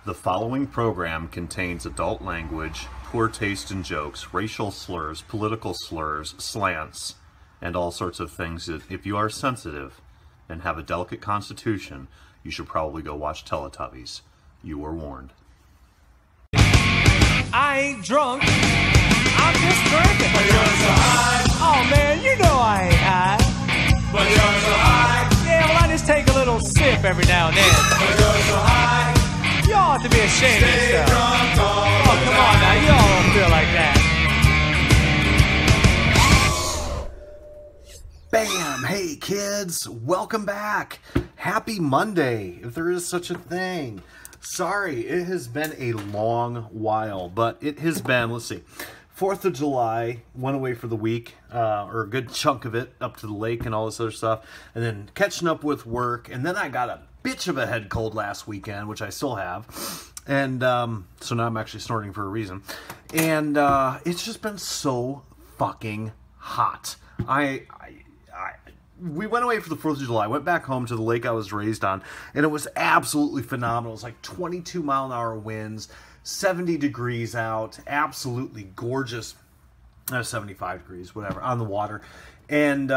The following program contains adult language, poor taste in jokes, racial slurs, political slurs, slants, and all sorts of things that, if you are sensitive and have a delicate constitution, you should probably go watch Teletubbies. You were warned. I ain't drunk, I'm just drinking. But you're so high. Oh man, you know I ain't high. But you're so high. Yeah, well I just take a little sip every now and then. But you're so high. You ought to be ashamed of Stay yourself. drunk all Oh, the come on now, time. you all don't feel like that. Bam! Hey kids, welcome back. Happy Monday, if there is such a thing. Sorry, it has been a long while, but it has been, let's see, 4th of July, went away for the week, or a good chunk of it, up to the lake and all this other stuff, and then catching up with work, and then I got a bitch of a head cold last weekend, which I still have, and so now I'm actually snorting for a reason, and it's just been so fucking hot. We went away for the 4th of July, went back home to the lake I was raised on, and it was absolutely phenomenal. It was like 22 mile an hour winds, 70 degrees out, absolutely gorgeous, 75 degrees, whatever, on the water, and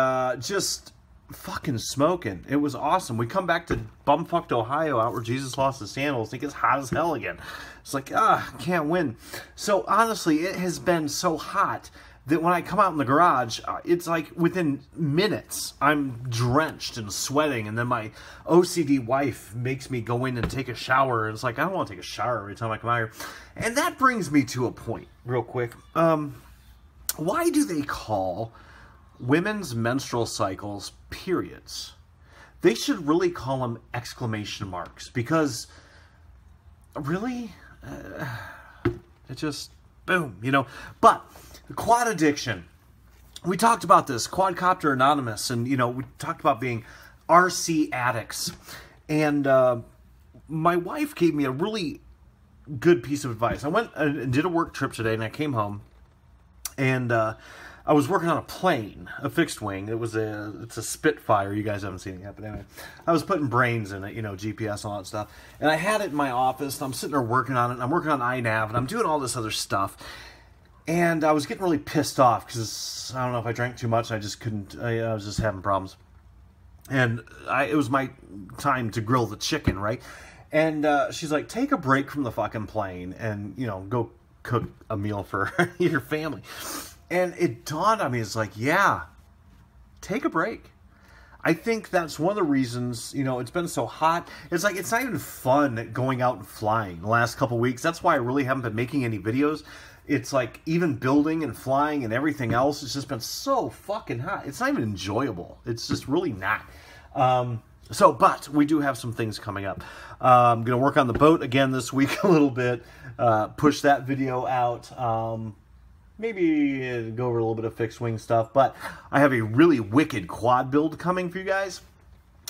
just fucking smoking. It was awesome. We come back to bumfucked Ohio, out where Jesus lost his sandals, and it gets hot as hell again. It's like, can't win. So honestly, it has been so hot that when I come out in the garage, it's like within minutes, I'm drenched and sweating, and then my OCD wife makes me go in and take a shower, and it's like, I don't want to take a shower every time I come out here. And that brings me to a point, real quick. Why do they call women's menstrual cycles periods? They should really call them exclamation marks, because really, it just, boom, you know. But quad addiction, we talked about this, Quadcopter Anonymous, and you know, we talked about being RC addicts, and my wife gave me a really good piece of advice. I went and did a work trip today, and I came home, and I was working on a plane, a fixed wing. It's a Spitfire. You guys haven't seen it yet, but anyway, I was putting brains in it, you know, GPS and all that stuff, and I had it in my office, and I'm sitting there working on it, and I'm working on iNav, and I'm doing all this other stuff. And I was getting really pissed off because I don't know if I drank too much. I just couldn't. I was just having problems. And it was my time to grill the chicken, right? And she's like, take a break from the fucking plane and, you know, go cook a meal for your family. And it dawned on me, it's like, yeah, take a break. I think that's one of the reasons, you know, it's been so hot. It's like, it's not even fun going out and flying the last couple weeks. That's why I really haven't been making any videos. It's like, even building and flying and everything else, it's just been so fucking hot. It's not even enjoyable. It's just really not. But we do have some things coming up. I'm going to work on the boat again this week a little bit. Push that video out. Maybe go over a little bit of fixed wing stuff. But I have a really wicked quad build coming for you guys,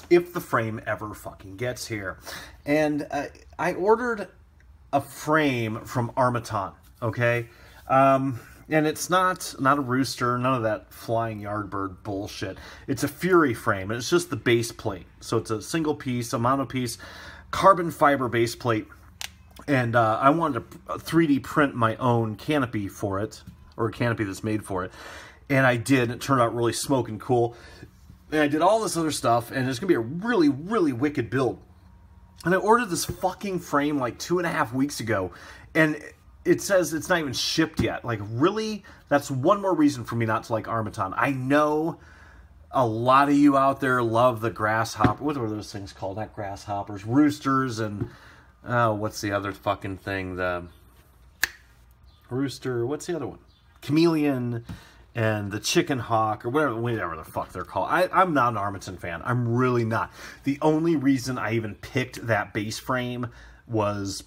if the frame ever fucking gets here. And I ordered a frame from Armaton. Okay, and it's not a rooster, none of that flying yardbird bullshit. It's a Fury frame, and it's just the base plate. So it's a single piece, a monopiece, carbon fiber base plate. And I wanted to 3D print my own canopy for it, or a canopy that's made for it. And I did, and it turned out really smoking cool. And I did all this other stuff, and it's going to be a really, really wicked build. And I ordered this fucking frame like 2.5 weeks ago, and it says it's not even shipped yet. Like, really? That's one more reason for me not to like Armaton. I know a lot of you out there love the grasshopper. What are those things called? Not grasshoppers. Roosters and... what's the other fucking thing? The rooster. What's the other one? Chameleon and the chicken hawk, or whatever the fuck they're called. I'm not an Armaton fan. I'm really not. The only reason I even picked that base frame was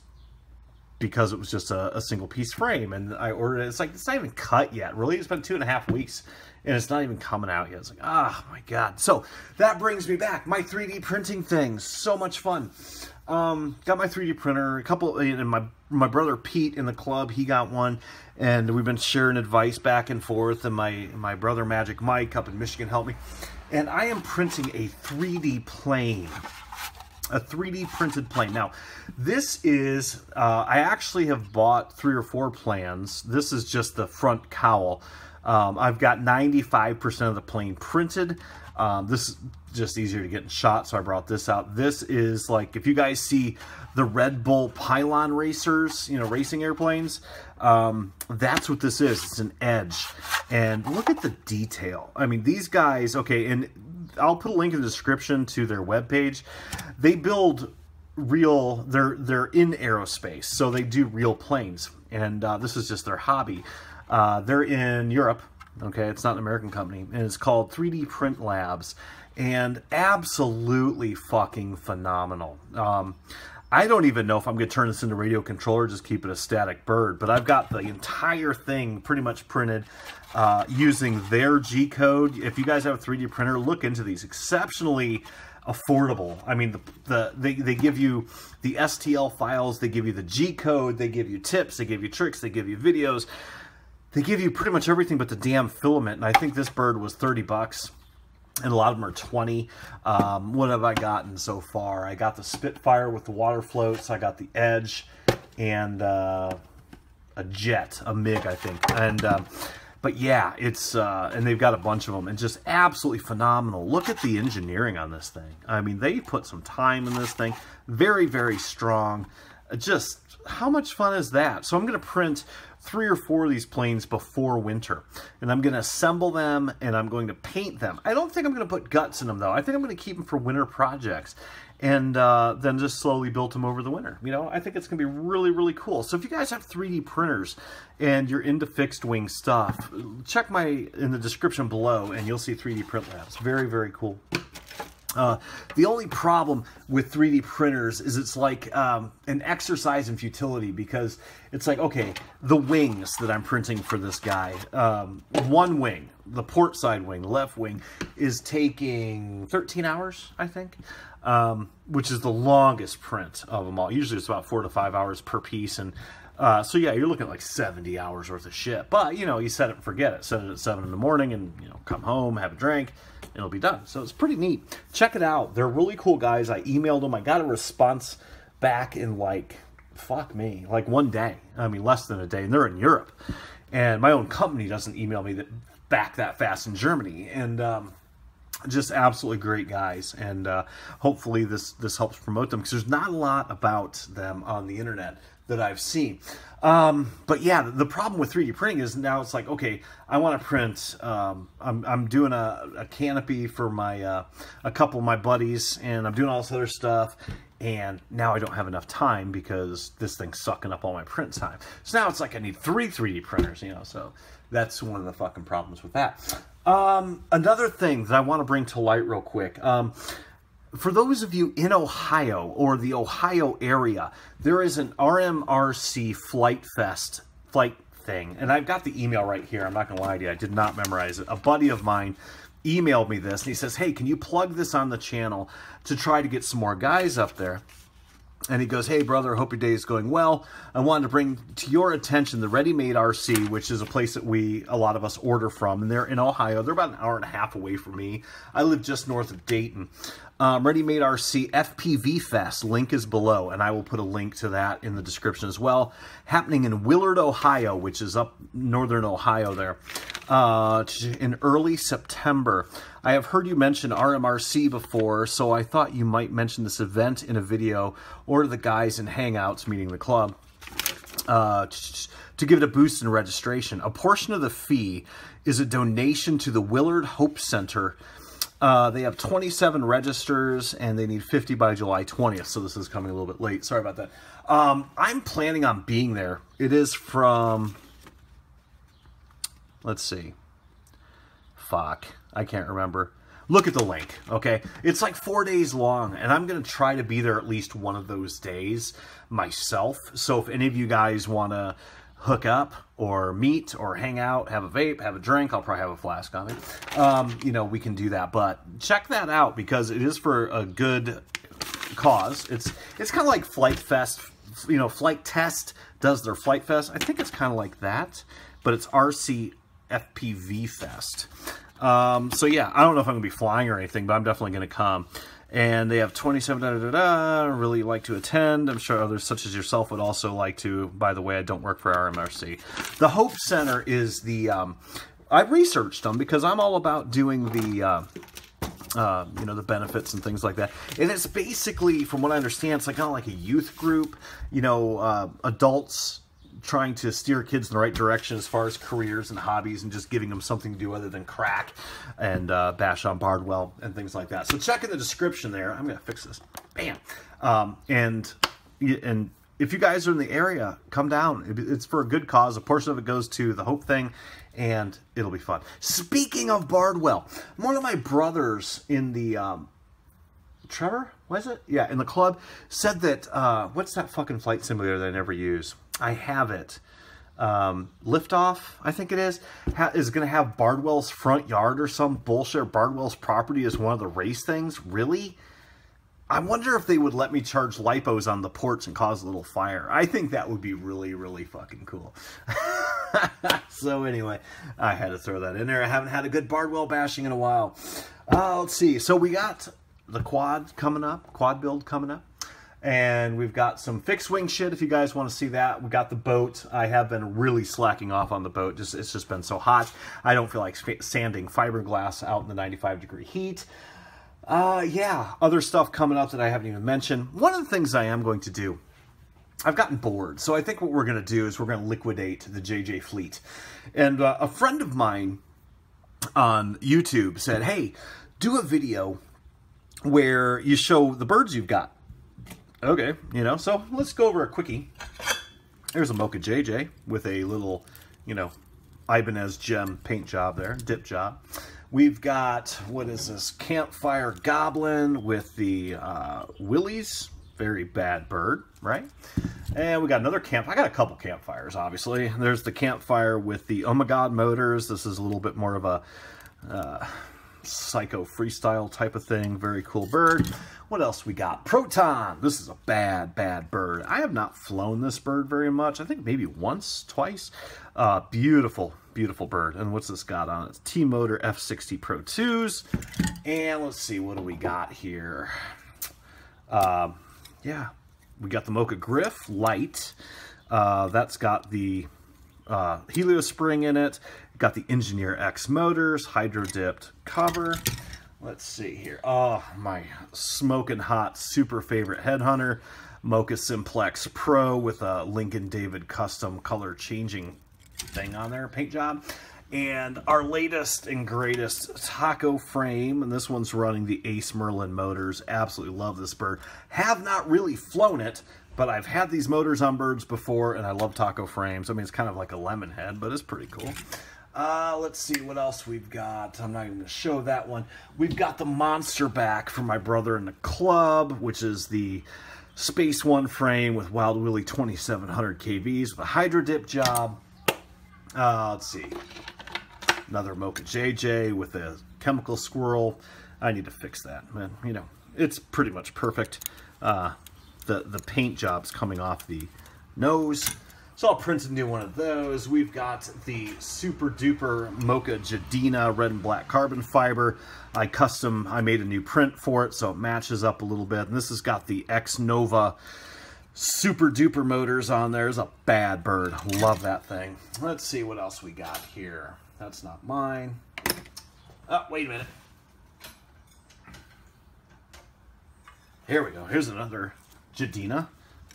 because it was just a single piece frame, and I ordered it. It's like, it's not even cut yet. Really, it's been 2.5 weeks, and it's not even coming out yet. It's like, oh my god. So that brings me back. My 3D printing thing, so much fun. Got my 3D printer. A couple, and my brother Pete in the club, he got one, and we've been sharing advice back and forth. And my brother Magic Mike up in Michigan helped me, and I am printing a 3D plane. a 3D printed plane. Now, this is, I actually have bought 3 or 4 plans. This is just the front cowl. I've got 95% of the plane printed. This is just easier to get in shot, so I brought this out. This is like, if you guys see the Red Bull pylon racers, you know, racing airplanes, that's what this is. It's an Edge. And look at the detail. I mean, these guys, okay, and I'll put a link in the description to their webpage. They build real, they're in aerospace, so they do real planes. And this is just their hobby. They're in Europe. Okay, it's not an American company, and it's called 3D Print Labs, and absolutely fucking phenomenal. I don't even know if I'm going to turn this into radio controller, just keep it a static bird, but I've got the entire thing pretty much printed using their G-code. If you guys have a 3D printer, look into these. Exceptionally affordable. I mean, they give you the STL files, they give you the G-code, they give you tips, they give you tricks, they give you videos. They give you pretty much everything but the damn filament, and I think this bird was 30 bucks, and a lot of them are 20. What have I gotten so far? I got the Spitfire with the water floats, I got the Edge, and a Jet, a MiG, I think. And but yeah, it's and they've got a bunch of them, and just absolutely phenomenal. Look at the engineering on this thing. I mean, they put some time in this thing. Very, very strong. Just how much fun is that? So I'm going to print 3 or 4 of these planes before winter, and I'm going to assemble them, and I'm going to paint them. I don't think I'm going to put guts in them, though. I think I'm going to keep them for winter projects, and then just slowly build them over the winter. You know, I think it's going to be really, really cool. So if you guys have 3D printers and you're into fixed wing stuff, check in the description below, and you'll see 3D Print Labs. Very, very cool. The only problem with 3D printers is it's like an exercise in futility, because it's like, okay, the wings that I'm printing for this guy, one wing, the port side wing, the left wing, is taking 13 hours, I think, which is the longest print of them all. Usually it's about 4 to 5 hours per piece, and so yeah, you're looking at like 70 hours worth of shit. But, you know, you set it and forget it. Set it at 7 in the morning and, you know, come home, have a drink, it'll be done. So it's pretty neat. Check it out. They're really cool guys. I emailed them. I got a response back in like, fuck me, like 1 day. I mean, less than a day. And they're in Europe. And my own company doesn't email me back that fast in Germany. And just absolutely great guys. And hopefully this helps promote them, because there's not a lot about them on the internet that I've seen. But yeah, the problem with 3D printing is now it's like, okay, I want to print, I'm doing a canopy for my, a couple of my buddies, and I'm doing all this other stuff, and now I don't have enough time because this thing's sucking up all my print time. So now it's like I need 3 3D printers, you know, so that's one of the fucking problems with that. Another thing that I want to bring to light real quick, for those of you in Ohio or the Ohio area, there is an RMRC flight thing. And I've got the email right here. I'm not going to lie to you. I did not memorize it. A buddy of mine emailed me this, and he says, hey, can you plug this on the channel to try to get some more guys up there? And he goes, hey, brother, hope your day is going well. I wanted to bring to your attention the Ready Made RC, which is a place that a lot of us order from. And they're in Ohio. They're about an hour and a half away from me. I live just north of Dayton. Ready Made RC FPV Fest. Link is below, and I will put a link to that in the description as well. Happening in Willard, Ohio, which is up northern Ohio there, in early September. I have heard you mention RMRC before, so I thought you might mention this event in a video, or the guys in Hangouts meeting the club, to give it a boost in registration. A portion of the fee is a donation to the Willard Hope Center. They have 27 registers, and they need 50 by July 20th, so this is coming a little bit late. Sorry about that. I'm planning on being there. It is from, let's see. Fuck. I can't remember. Look at the link, okay? It's like 4 days long, and I'm going to try to be there at least one of those days myself. So if any of you guys want to hook up or meet or hang out, have a vape, have a drink, I'll probably have a flask on it. You know, we can do that. But check that out, because it is for a good cause. It's kind of like Flight Fest. You know, Flight Test does their Flight Fest. I think it's kind of like that, but it's RC FPV Fest. So yeah, I don't know if I'm going to be flying or anything, but I'm definitely going to come. And they have 27 really like to attend. I'm sure others such as yourself would also like to. By the way, I don't work for RMRC. The Hope Center is the I researched them because I'm all about doing the you know, the benefits and things like that. And it's basically, from what I understand, it's like kind of like a youth group, you know, adults trying to steer kids in the right direction as far as careers and hobbies and just giving them something to do other than crack and bash on Bardwell and things like that. So check in the description there. I'm going to fix this. Bam. And if you guys are in the area, come down. It's for a good cause. A portion of it goes to the Hope thing, and it'll be fun. Speaking of Bardwell, one of my brothers in the Trevor, was it? Yeah, in the club, said that, what's that fucking flight simulator that I never use? I have it. Liftoff, I think it is going to have Bardwell's front yard or some bullshit, or Bardwell's property as one of the race things. Really? I wonder if they would let me charge lipos on the porch and cause a little fire. I think that would be really, really fucking cool. So anyway, I had to throw that in there. I haven't had a good Bardwell bashing in a while. Let's see. So we got the quad coming up, quad build coming up. And we've got some fixed wing shit if you guys want to see that. We got the boat. I have been really slacking off on the boat. It's just been so hot. I don't feel like sanding fiberglass out in the 95-degree heat. Yeah, other stuff coming up that I haven't even mentioned. One of the things I am going to do, I've gotten bored. So I think what we're going to do is we're going to liquidate the JJ fleet. And a friend of mine on YouTube said, hey, do a video where you show the birds you've got. Okay, you know, so let's go over a quickie. There's a Mocha JJ with a little, you know, Ibanez gem paint job there, dip job. We've got, what is this, Campfire Goblin with the Willies. Very bad bird, right? And we got another camp. I got a couple campfires, obviously. There's the Campfire with the Oh My God motors. This is a little bit more of a psycho freestyle type of thing. Very cool bird. What else we got? Proton. This is a bad bird. I have not flown this bird very much. I think maybe once, twice. Beautiful bird. And what's this got on it? T-Motor F60 Pro 2s. And let's see, what do we got here? Yeah, we got the Mocha Griff Light. That's got the Helio spring in it. Got the Engineer X motors, hydro-dipped cover. Let's see here. Oh, my smoking hot, super favorite headhunter. Mocha Simplex Pro with a Lincoln David custom color changing thing on there, paint job. And our latest and greatest taco frame, and this one's running the Ace Merlin motors. Absolutely love this bird. Have not really flown it, but I've had these motors on birds before, and I love taco frames. I mean, it's kind of like a lemon head, but it's pretty cool. Let's see what else we've got. I'm not even going to show that one. We've got the monster back from my brother in the club, which is the Space One frame with Wild Willie 2700 KVs with a hydro dip job. Let's see. Another Mocha JJ with a chemical squirrel. I need to fix that, man. You know, it's pretty much perfect. The paint job's coming off the nose. So I'll print a new one of those. We've got the super duper Mocha Jadina red and black carbon fiber. I made a new print for it so it matches up a little bit. And this has got the X Nova super duper motors on there. It's a bad bird. Love that thing. Let's see what else we got here. That's not mine. Oh, wait a minute. Here we go. Here's another Jadina.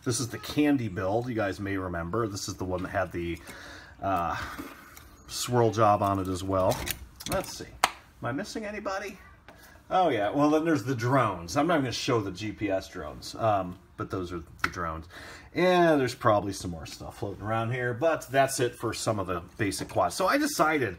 This is the candy build, you guys may remember. This is the one that had the swirl job on it as well. Let's see. Am I missing anybody? Oh, yeah. Well, then there's the drones. I'm not going to show the GPS drones, but those are the drones. And there's probably some more stuff floating around here, but that's it for some of the basic quads. So I decided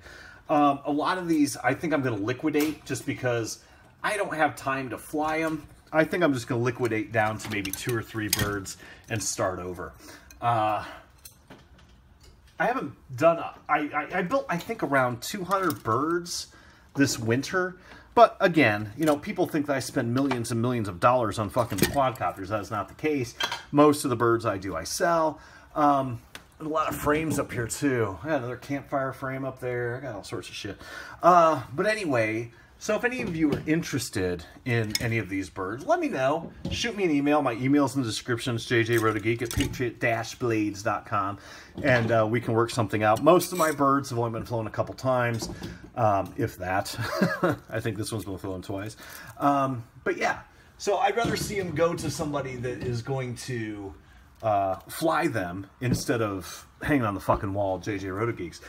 a lot of these I think I'm going to liquidate just because I don't have time to fly them. I think I'm just going to liquidate down to maybe 2 or 3 birds and start over. I haven't done... I built, I think, around 200 birds this winter. But, again, you know, people think that I spend millions and millions of dollars on fucking quadcopters. That is not the case. Most of the birds I do, I sell. A lot of frames up here, too. I got another campfire frame up there. I got all sorts of shit. But anyway... So if any of you are interested in any of these birds, let me know. Shoot me an email. My email's in the description. It's jjrotogeek at patriot-blades.com, and we can work something out. Most of my birds have only been flown a couple times, if that. I think this one's been flown twice. But yeah, so I'd rather see them go to somebody that is going to fly them instead of hanging on the fucking wall, JJ RotoGeeks.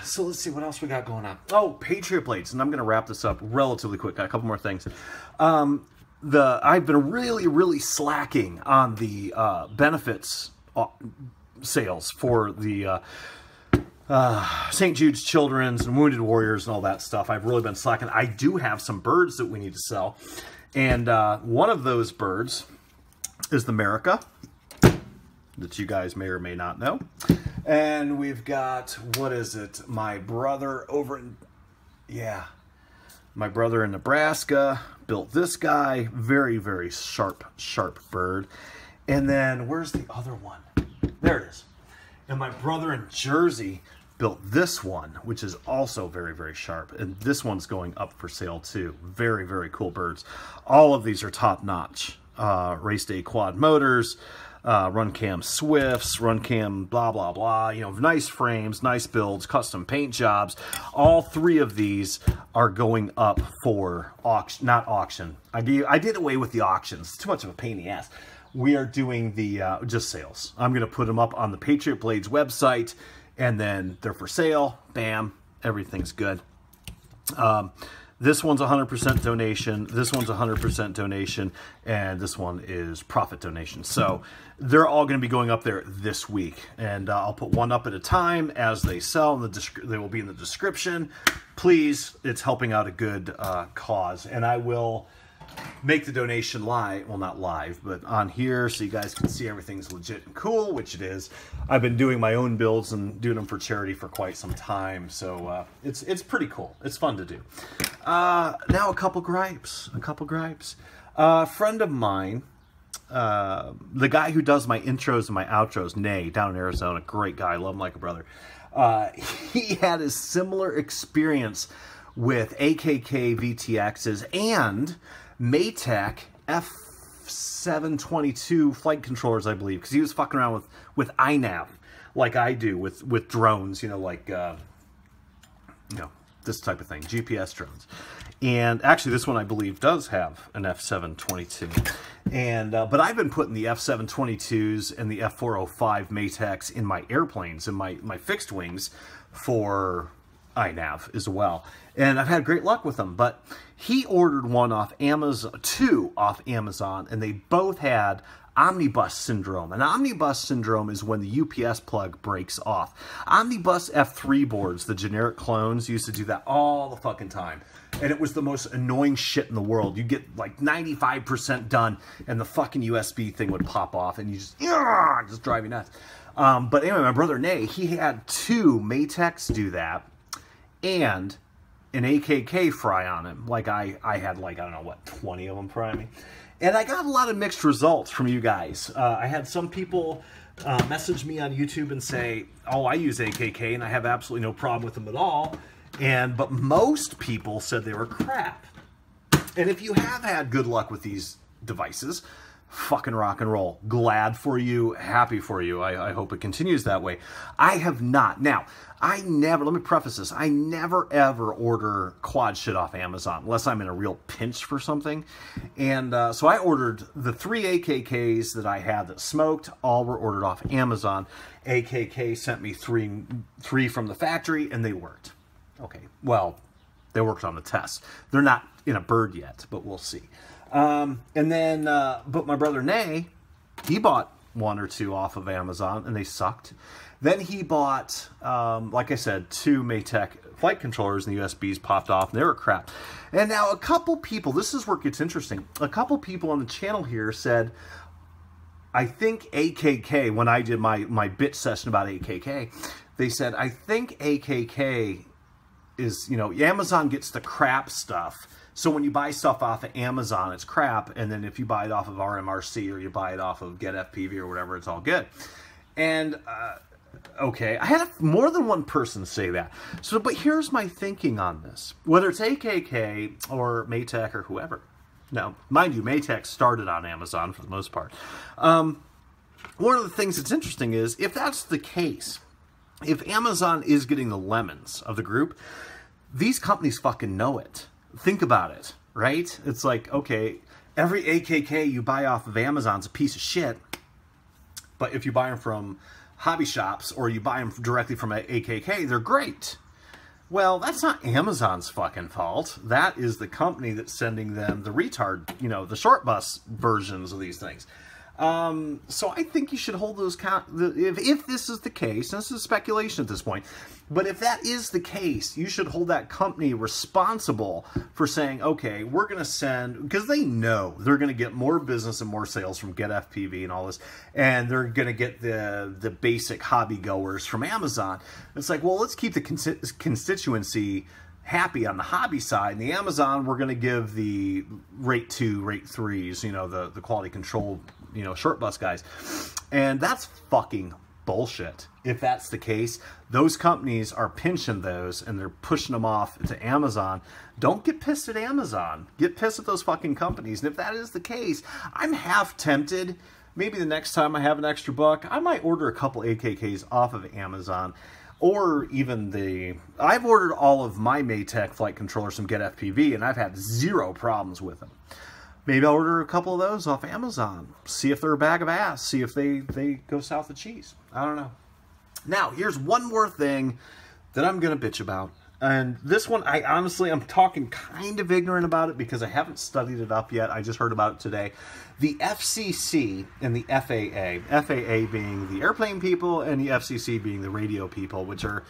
So let's see what else we got going on. Oh, Patriot Blades, and I'm going to wrap this up relatively quick. Got a couple more things. I've been really slacking on the benefits sales for the St. Jude's Children's and Wounded Warriors and all that stuff. I've really been slacking. I do have some birds that we need to sell, and one of those birds is the America, that you guys may or may not know. And we've got, what is it? My brother over in, my brother in Nebraska built this guy. Very sharp bird. And then, where's the other one? There it is. And my brother in Jersey built this one, which is also very sharp. And this one's going up for sale too. Very cool birds. All of these are top notch. Race day quad motors. Run cam Swifts, run cam blah blah, you know, nice frames, nice builds, custom paint jobs. All three of these are going up for auction, not auction. I did away with the auctions. It's too much of a pain in the ass. We are doing the just sales. I'm going to put them up on the Patriot Blades website, and then they're for sale. Bam, everything's good. This one's 100% donation, this one's 100% donation, and this one is profit donation. So they're all going to be going up there this week, and I'll put one up at a time as they sell. They will be in the description. Please, it's helping out a good cause, and I will make the donation live, well, not live, but on here, so you guys can see everything's legit and cool, which it is. I've been doing my own builds and doing them for charity for quite some time, so it's pretty cool. It's fun to do. Now a couple gripes. A friend of mine, the guy who does my intros and my outros, Nay, down in Arizona, great guy, love him like a brother. He had a similar experience with AKK VTXs and Maytech F722 flight controllers, I believe, because he was fucking around with iNav, like I do with drones, you know, like this type of thing, GPS drones. And actually, this one I believe does have an F722. And but I've been putting the F722s and the F405 Maytechs in my airplanes, in my fixed wings for iNav as well, and I've had great luck with them. But he ordered one off Amazon, two off Amazon, and they both had omnibus syndrome. And omnibus syndrome is when the UPS plug breaks off. Omnibus F3 boards, the generic clones, used to do that all the fucking time, and it was the most annoying shit in the world. You get like 95% done, and the fucking USB thing would pop off, and you just drive you nuts. But anyway, my brother Nay, he had two Maytechs do that, and an AKK fry on him. Like I had like, I don't know what, 20 of them fry me. And I got a lot of mixed results from you guys. I had some people message me on YouTube and say, oh, I use AKK and I have absolutely no problem with them at all. But most people said they were crap. And if you have had good luck with these devices, fucking rock and roll. Glad for you, happy for you. I hope it continues that way. I have not. Now, I never, let me preface this, I never ever order quad shit off Amazon unless I'm in a real pinch for something. And so I ordered the 3 AKKs that I had that smoked, all were ordered off Amazon. AKK sent me three from the factory, and they worked. Okay, well, they worked on the test. They're not in a bird yet, but we'll see. And then, but my brother Nay, he bought one or two off of Amazon, and they sucked. Then he bought, like I said, 2 Maytech flight controllers, and the USBs popped off, and they were crap. And now a couple people, this is where it gets interesting, a couple people on the channel here said, I think AKK, when I did my bit session about AKK, they said, I think AKK is, you know, Amazon gets the crap stuff. So when you buy stuff off of Amazon, it's crap. And then if you buy it off of RMRC or you buy it off of Get FPV or whatever, it's all good. And Okay, I had more than one person say that. So, but here's my thinking on this. Whether it's AKK or Maytech or whoever. Now, mind you, Maytech started on Amazon for the most part. One of the things that's interesting is, if that's the case, if Amazon is getting the lemons of the group, these companies fucking know it. Think about it, right? It's like, okay, every AKK you buy off of Amazon's a piece of shit, but if you buy them from hobby shops or you buy them directly from AKK, they're great. Well, that's not Amazon's fucking fault. That is the company that's sending them the retard, you know, the short bus versions of these things. So I think you should hold those if this is the case, and this is speculation at this point, but if that is the case, you should hold that company responsible for saying, okay, we're going to send, because they know they're going to get more business and more sales from Get FPV and all this, and they're going to get the basic hobby goers from Amazon. It's like, well, let's keep the constituency happy on the hobby side. And the Amazon, we're going to give the rate 2, rate 3s, you know, the quality control, you know, short bus guys. And that's fucking bullshit. If that's the case, those companies are pinching those and they're pushing them off to Amazon. Don't get pissed at Amazon. Get pissed at those fucking companies. And if that is the case, I'm half tempted. Maybe the next time I have an extra buck, I might order a couple AKKs off of Amazon. Or even I've ordered all of my Maytech flight controllers from Get FPV, and I've had 0 problems with them. Maybe I'll order a couple of those off Amazon. See if they're a bag of ass. See if they go south of cheese. I don't know. Now, here's one more thing that I'm going to bitch about. And this one, I'm talking kind of ignorant about it because I haven't studied it up yet. I just heard about it today. The FCC and the FAA. FAA being the airplane people and the FCC being the radio people, which are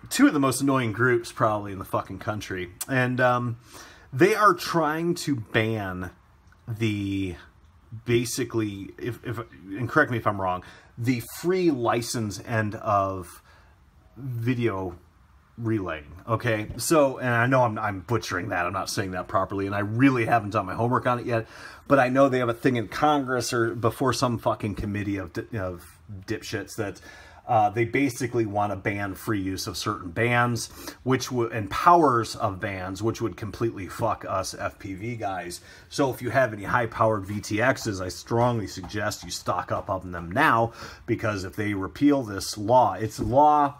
two of the most annoying groups probably in the fucking country. And they are trying to ban basically, and correct me if I'm wrong, the free license end of video relaying. Okay, so, and I know I'm butchering that, I'm not saying that properly, and I really haven't done my homework on it yet, but I know they have a thing in Congress or before some fucking committee of dipshits that they basically want to ban free use of certain bands, and powers of bands, which would completely fuck us FPV guys. So if you have any high-powered VTXs, I strongly suggest you stock up on them now, because if they repeal this law, it's law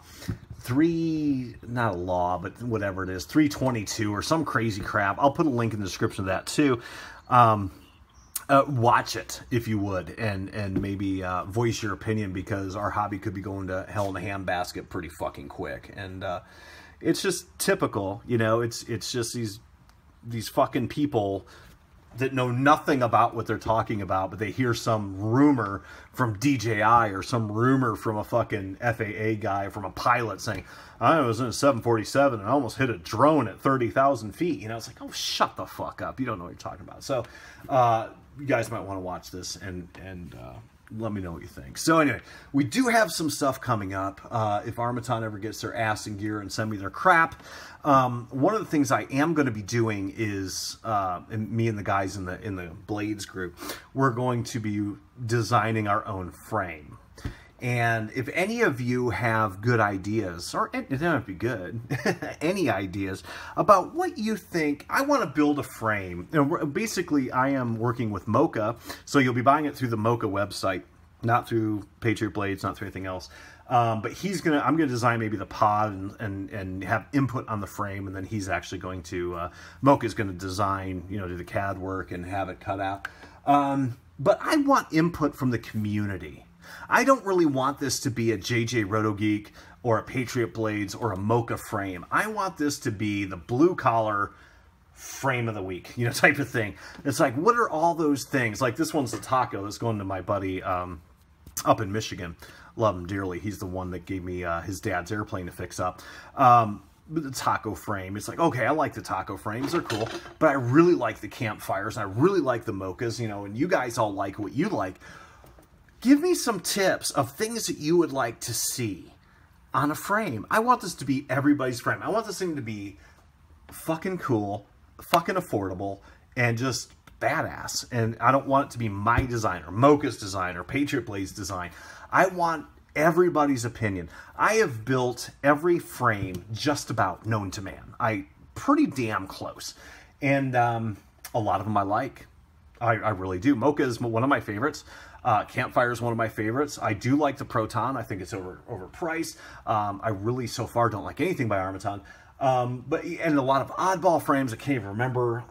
322 or some crazy crap. I'll put a link in the description of that too. Watch it if you would, and maybe voice your opinion, because our hobby could be going to hell in a handbasket pretty fucking quick. And it's just typical, you know. It's just these fucking people that know nothing about what they're talking about, but they hear some rumor from DJI or some rumor from a fucking FAA guy, from a pilot saying, I was in a 747 and I almost hit a drone at 30,000 feet. You know, it's like, oh, shut the fuck up. You don't know what you're talking about. So, you guys might want to watch this and let me know what you think. So anyway, we do have some stuff coming up. If Armaton ever gets their ass in gear and send me their crap, one of the things I am going to be doing is, and me and the guys in the Blades group, we're going to be designing our own frame. And if any of you have good ideas, or it doesn't have to be good, any ideas about what you think, I want to build a frame. And basically, I am working with Mocha, so you'll be buying it through the Mocha website, not through Patriot Blades, not through anything else. But I'm gonna design maybe the pod and have input on the frame, and then he's actually going to Mocha's gonna design, you know, do the CAD work and have it cut out. But I want input from the community. I don't really want this to be a JJ RotoGeek or a Patriot Blades or a Mocha frame. I want this to be the blue collar frame of the week, you know, type of thing. It's like, what are all those things? Like this one's a taco that's going to my buddy up in Michigan. Love him dearly. He's the one that gave me his dad's airplane to fix up. The taco frame, it's like, okay, I like the taco frames, they're cool, but I really like the campfires, and I really like the Mochas, you know, and you guys all like what you like. Give me some tips of things that you would like to see on a frame. I want this to be everybody's frame. I want this thing to be fucking cool, fucking affordable, and just badass. And I don't want it to be my design or Mocha's design or Patriot Blade's design. I want everybody's opinion. I have built every frame just about known to man. Pretty damn close. And a lot of them I like. I really do. Mocha is one of my favorites. Campfire is one of my favorites. I do like the Proton. I think it's overpriced. I really so far don't like anything by Armaton. And a lot of oddball frames I can't even remember.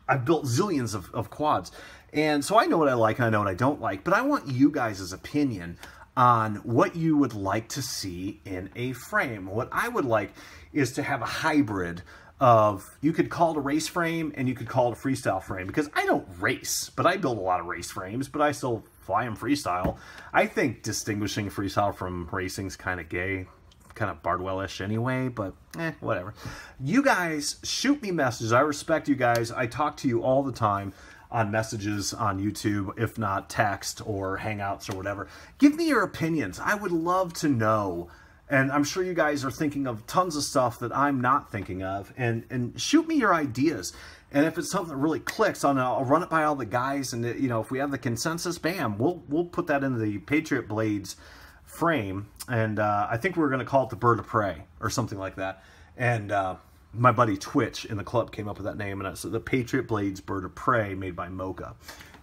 I've built zillions of quads. And so I know what I like and I know what I don't like. But I want you guys' opinion on what you would like to see in a frame. What I would like is to have a hybrid of, you could call it a race frame and you could call it a freestyle frame, because I don't race, but I build a lot of race frames, but I still fly them freestyle. I think distinguishing freestyle from racing is kind of gay, kind of Bardwell-ish anyway, but whatever. You guys shoot me messages. I respect you guys. I talk to you all the time on messages on YouTube, if not text or Hangouts or whatever. Give me your opinions. I would love to know. And I'm sure you guys are thinking of tons of stuff that I'm not thinking of. And shoot me your ideas. And if it's something that really clicks, I'll run it by all the guys. And if we have the consensus, bam, we'll put that into the Patriot Blades frame. And I think we're going to call it the Bird of Prey or something like that. And my buddy Twitch in the club came up with that name. And it's the Patriot Blades Bird of Prey made by Mocha.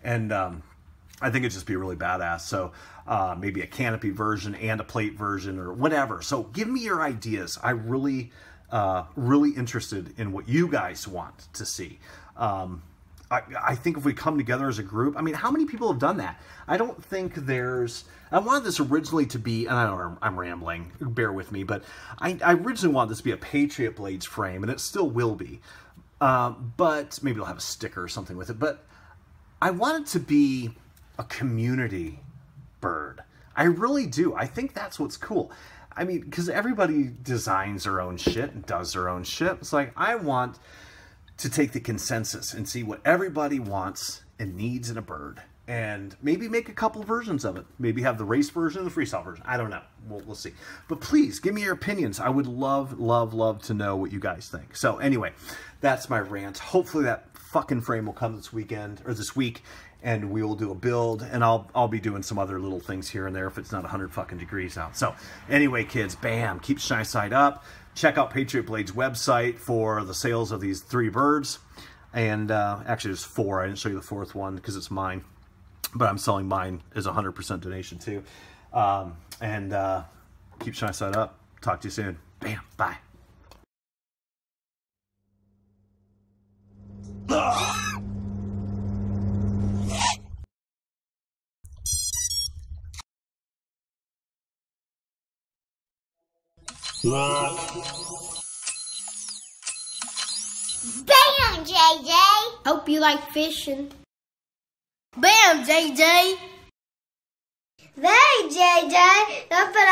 And I think it'd just be really badass. So maybe a canopy version and a plate version or whatever. So give me your ideas. I really interested in what you guys want to see. I think if we come together as a group, I mean, how many people have done that? I don't think there's, I wanted this originally to be, and I know I'm rambling, bear with me, but I originally wanted this to be a Patriot Blades frame, and it still will be. But maybe I'll have a sticker or something with it. But I want it to be a community bird. I really do. I think that's what's cool. I mean, because everybody designs their own shit and does their own shit. It's like, I want to take the consensus and see what everybody wants and needs in a bird, and maybe make a couple versions of it. Maybe have the race version and the freestyle version. I don't know. We'll see. But please give me your opinions. I would love to know what you guys think. So anyway, that's my rant. Hopefully that fucking frame will come this weekend or this week, and we will do a build, and I'll be doing some other little things here and there if it's not 100 fucking degrees out. So anyway, kids, bam, keep shine side up. Check out Patriot Blade's website for the sales of these 3 birds. And actually there's 4. I didn't show you the 4th one because it's mine, but I'm selling mine as 100% donation too. Keep shine side up. Talk to you soon. Bam, bye. Bam, JJ! Hope you like fishing. Bam, JJ! Hey, JJ! That's what